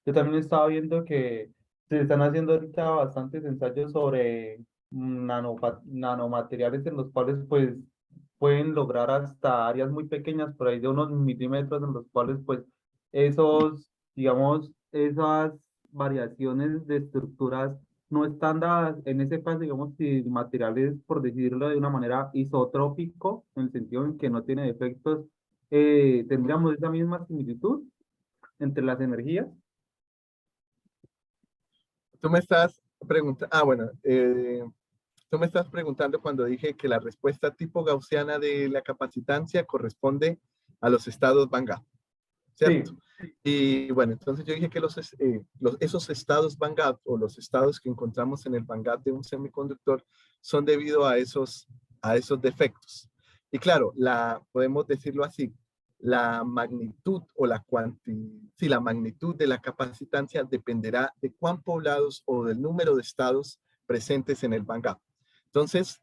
yo también estaba viendo que se están haciendo ahorita bastantes ensayos sobre nanomateriales en los cuales pues pueden lograr hasta áreas muy pequeñas, por ahí de unos milímetros, en los cuales pues digamos, esas variaciones de estructuras no están dadas. En ese caso, digamos, si el material es, por decirlo de una manera, isotrópico, en el sentido en que no tiene defectos, tendríamos esa misma similitud entre las energías. Tú me estás preguntando, tú me estás preguntando cuando dije que la respuesta tipo gaussiana de la capacitancia corresponde a los estados band gap. ¿cierto? Y bueno, entonces yo dije que esos estados Van Gogh o los estados que encontramos en el Van Gogh de un semiconductor son debido a esos defectos. Y claro, podemos decirlo así, la magnitud o la magnitud de la capacitancia dependerá de cuán poblados o del número de estados presentes en el Van Gogh. Entonces,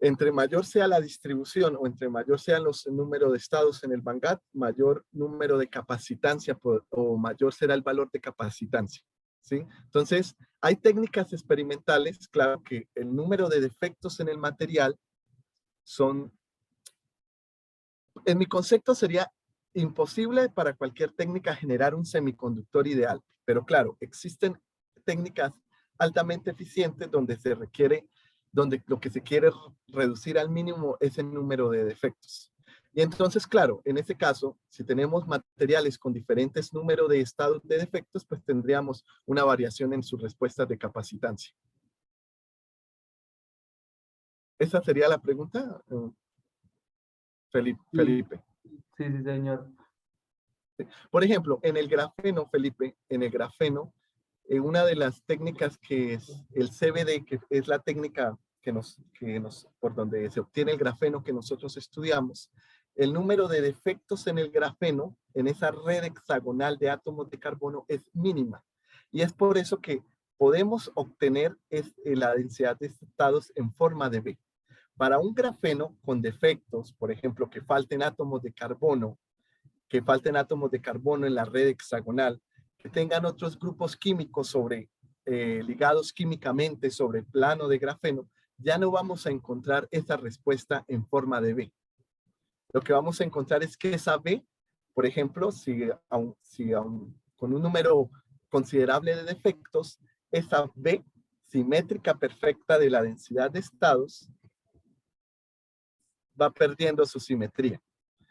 entre mayor sea la distribución o entre mayor sea el número de estados en el Van Gogh, mayor número de capacitancia o mayor será el valor de capacitancia, ¿sí? Entonces, hay técnicas experimentales, claro que el número de defectos en el material en mi concepto sería imposible para cualquier técnica generar un semiconductor ideal, pero claro, existen técnicas altamente eficientes donde lo que se quiere reducir al mínimo es el número de defectos. Y entonces, claro, en ese caso, si tenemos materiales con diferentes números de estados de defectos, pues tendríamos una variación en sus respuestas de capacitancia. ¿Esa sería la pregunta, Felipe? Sí, señor. Por ejemplo, en el grafeno, Felipe, una de las técnicas que es el CVD, que es la técnica por donde se obtiene el grafeno que nosotros estudiamos, el número de defectos en el grafeno, en esa red hexagonal de átomos de carbono, es mínima. Y es por eso que podemos obtener la densidad de estados en forma de B. Para un grafeno con defectos, por ejemplo, que falten átomos de carbono en la red hexagonal, que tengan otros grupos químicos ligados químicamente sobre el plano de grafeno, ya no vamos a encontrar esa respuesta en forma de B. Lo que vamos a encontrar es que esa B, por ejemplo, con un número considerable de defectos, esa B simétrica perfecta de la densidad de estados va perdiendo su simetría.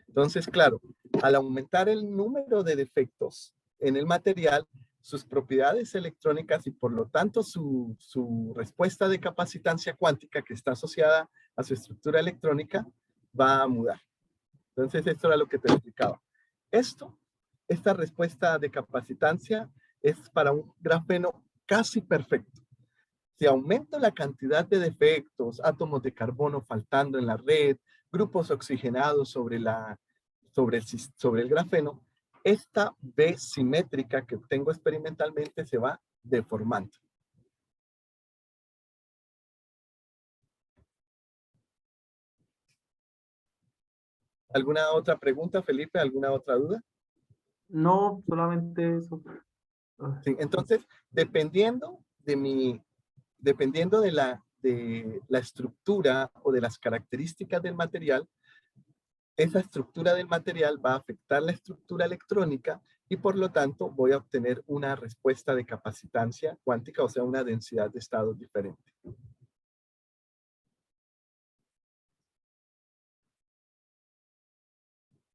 Entonces, claro, al aumentar el número de defectos en el material, sus propiedades electrónicas y por lo tanto su respuesta de capacitancia cuántica que está asociada a su estructura electrónica va a mudar. Entonces, esto era lo que te explicaba. Esta respuesta de capacitancia es para un grafeno casi perfecto. Si aumento la cantidad de defectos, átomos de carbono faltando en la red, grupos oxigenados sobre el grafeno, esta B simétrica que obtengo experimentalmente se va deformando. ¿Alguna otra pregunta, Felipe? ¿Alguna otra duda? No, solamente eso. Sí, entonces, dependiendo de la estructura o de las características del material, esa estructura del material va a afectar la estructura electrónica y por lo tanto voy a obtener una respuesta de capacitancia cuántica, o sea, una densidad de estados diferente.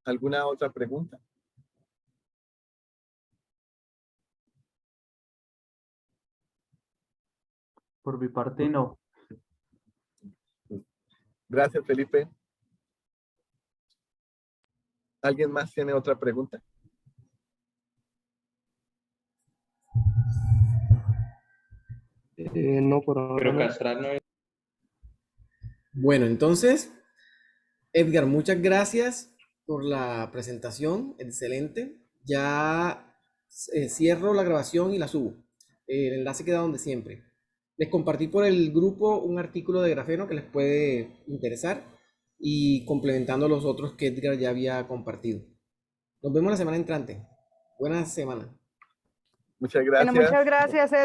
¿Alguna otra pregunta? Por mi parte, no. Gracias, Felipe. ¿Alguien más tiene otra pregunta? No, por ahora. Pero no. castrar no es. Bueno, entonces, Edgar, muchas gracias por la presentación, excelente. Ya cierro la grabación y la subo. El enlace queda donde siempre. Les compartí por el grupo un artículo de grafeno que les puede interesar y complementando los otros que Edgar ya había compartido. Nos vemos la semana entrante. Buena semana. Muchas gracias. Bueno, muchas gracias, Edgar.